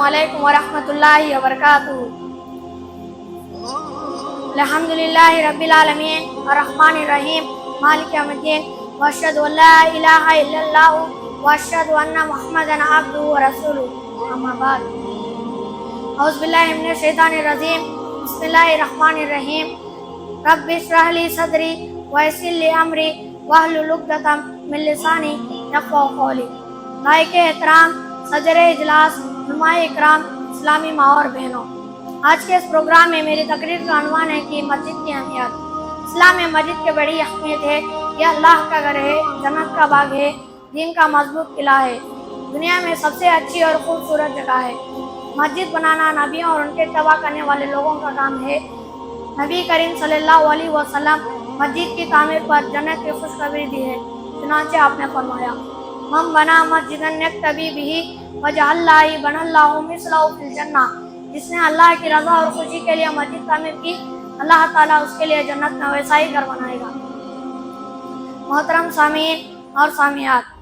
علیکم ورحمۃ اللہ وبرکاتہ۔ الحمدللہ رب العالمین الرحمن الرحیم مالک یوم الدین واشہد ان لا الہ الا اللہ واشہد ان محمدا عبدہ ورسولہ، اما بعد۔ اعوذ باللہ من الشیطان الرجیم، بسم اللہ الرحمن الرحیم۔ رب اشرح لی صدری ویسر لی امری واحلل عقدۃ من لسانی یفقہوا قولی۔ لائق احترام صدر اجلاس، علماء اکرام، اسلامی ماں اور بہنوں، آج کے اس پروگرام میں میری تقریر کا عنوان ہے کہ مسجد کی اہمیت۔ اسلام میں مسجد کی بڑی اہمیت ہے۔ یہ اللہ کا گھر ہے، جنت کا باغ ہے، دین کا مضبوط قلعہ ہے، دنیا میں سب سے اچھی اور خوبصورت جگہ ہے۔ مسجد بنانا نبیوں اور ان کے اتباع کرنے والے لوگوں کا کام ہے۔ نبی کریم صلی اللہ علیہ وسلم مسجد کی تعمیر پر جنت کی خوشخبری دی ہے۔ چنانچہ آپ نے فرمایا، من بنا مسجدا یقتدی بہ وجہ اللہ بنى اللہ مثلہ فی الجنہ۔ جس نے اللہ کی رضا اور خوشی کے لیے مسجد تعمیر کی، اللہ تعالیٰ اس کے لیے جنت میں ویسا ہی گھر بنائے گا۔ محترم سامعین اور سامعات،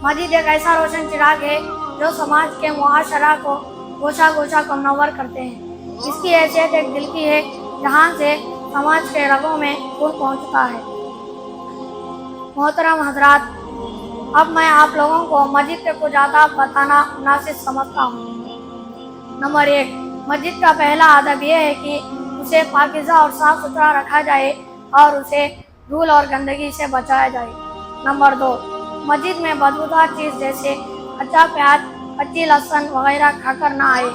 مسجد ایک ایسا روشن چراغ ہے جو سماج کے معاشرہ کو گوشہ گوشہ کو منور کرتے ہیں۔ اس کی حیثیت ایک دل کی ہے جہاں سے سماج کے رگوں میں خون پہنچتا ہے۔ محترم حضرات، اب میں آپ لوگوں کو مسجد کے کچھ آداب بتانا مناسب سمجھتا ہوں۔ نمبر 1، مسجد کا پہلا آداب یہ ہے کہ اسے پاکیزہ اور صاف ستھرا رکھا جائے اور اسے دھول اور گندگی سے بچایا جائے۔ نمبر 2، مسجد میں بدبودار چیز جیسے کچا پیاز، کچی لہسن وغیرہ کھا کر نہ آئے۔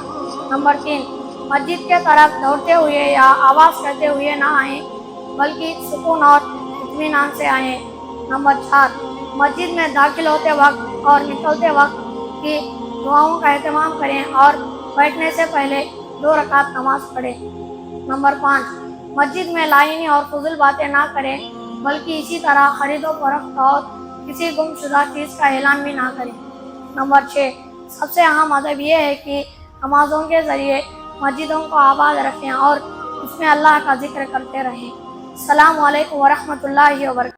نمبر 3، مسجد کے طرف دوڑتے ہوئے یا آواز کرتے ہوئے نہ آئیں بلکہ سکون اور اطمینان سے آئیں۔ نمبر 4، مسجد میں داخل ہوتے وقت اور نکلتے وقت کی دعاؤں کا اہتمام کریں اور بیٹھنے سے پہلے 2 رکعت نماز پڑھیں۔ نمبر 5، مسجد میں لائنی اور فضول باتیں نہ کریں بلکہ اسی طرح خرید و فروخت اور کسی گم شدہ چیز کا اعلان بھی نہ کریں۔ نمبر 6، سب سے اہم ادب یہ ہے کہ نمازوں کے ذریعے مسجدوں کو آباد رکھیں اور اس میں اللہ کا ذکر کرتے رہیں۔ السلام علیکم ورحمۃ اللہ وبرکاتہ۔